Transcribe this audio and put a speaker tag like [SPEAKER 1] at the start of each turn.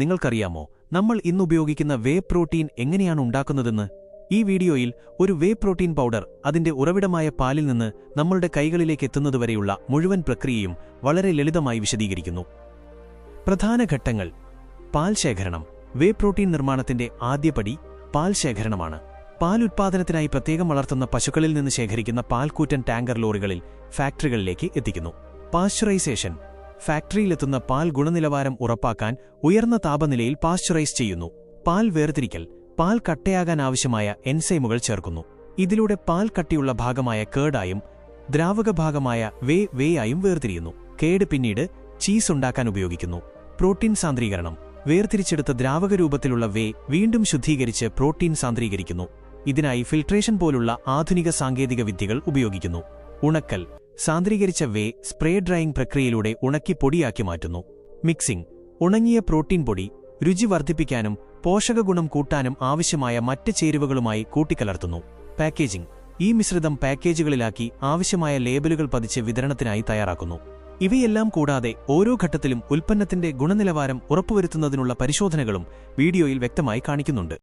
[SPEAKER 1] നിങ്ങൾക്കറിയാമോ നമ്മൾ ഇന്നുപയോഗിക്കുന്ന വേ പ്രോട്ടീൻ എങ്ങനെയാണ് ഉണ്ടാക്കുന്നതെന്ന്? ഈ വീഡിയോയിൽ ഒരു വേ പ്രോട്ടീൻ പൗഡർ അതിന്റെ ഉറവിടമായ പാലിൽ നിന്ന് നമ്മളുടെ കൈകളിലേക്ക് എത്തുന്നതുവരെയുള്ള മുഴുവൻ പ്രക്രിയയും വളരെ ലളിതമായി വിശദീകരിക്കുന്നു. പ്രധാന ഘട്ടങ്ങൾ: പാൽ ശേഖരണം. വേ പ്രോട്ടീൻ നിർമ്മാണത്തിന്റെ ആദ്യപടി പാൽ ശേഖരണമാണ്. പാൽ ഉത്പാദനത്തിനായി പ്രത്യേകം വളർത്തുന്ന പശുക്കളിൽ നിന്ന് ശേഖരിക്കുന്ന പാൽക്കൂറ്റൻ ടാങ്കർ ലോറികളിൽ ഫാക്ടറികളിലേക്ക് എത്തിക്കുന്നു. പാസ്ചറൈസേഷൻ. ഫാക്ടറിയിലെത്തുന്ന പാൽ ഗുണനിലവാരം ഉറപ്പാക്കാൻ ഉയർന്ന താപനിലയിൽ പാസ്ചറൈസ് ചെയ്യുന്നു. പാൽ വേർതിരിക്കൽ. പാൽ കട്ടയാകാൻ ആവശ്യമായ എൻസൈമുകൾ ചേർക്കുന്നു. ഇതിലൂടെ പാൽ കട്ടിയുള്ള ഭാഗമായ കേടായും ദ്രാവക ഭാഗമായ വേയായും വേർതിരിയുന്നു. കേട് പിന്നീട് ചീസ് ഉണ്ടാക്കാൻ ഉപയോഗിക്കുന്നു. പ്രോട്ടീൻ സാന്ദ്രീകരണം. വേർതിരിച്ചെടുത്ത ദ്രാവകരൂപത്തിലുള്ള വേ വീണ്ടും ശുദ്ധീകരിച്ച് പ്രോട്ടീൻ സാന്ദ്രീകരിക്കുന്നു. ഇതിനായി ഫിൽട്രേഷൻ പോലുള്ള ആധുനിക സാങ്കേതിക വിദ്യകൾ ഉപയോഗിക്കുന്നു. ഉണക്കൽ. സാന്ദ്രീകരിച്ച വേ സ്പ്രേ ഡ്രൈയിംഗ് പ്രക്രിയയിലൂടെ ഉണക്കി പൊടിയാക്കി മാറ്റുന്നു. മിക്സിംഗ്. ഉണങ്ങിയ പ്രോട്ടീൻ പൊടി രുചി വർദ്ധിപ്പിക്കാനും പോഷകഗുണം കൂട്ടാനും ആവശ്യമായ മറ്റ് ചേരുവകളുമായി കൂട്ടിക്കലർത്തുന്നു. പാക്കേജിംഗ്. ഈ മിശ്രിതം പാക്കേജുകളിലാക്കി ആവശ്യമായ ലേബലുകൾ പതിച്ച് വിതരണത്തിനായി തയ്യാറാക്കുന്നു. ഇവയെല്ലാം കൂടാതെ ഓരോ ഘട്ടത്തിലും ഉൽപ്പന്നത്തിന്റെ ഗുണനിലവാരം ഉറപ്പുവരുത്തുന്നതിനുള്ള പരിശോധനകളും വീഡിയോയിൽ വ്യക്തമായി കാണിക്കുന്നുണ്ട്.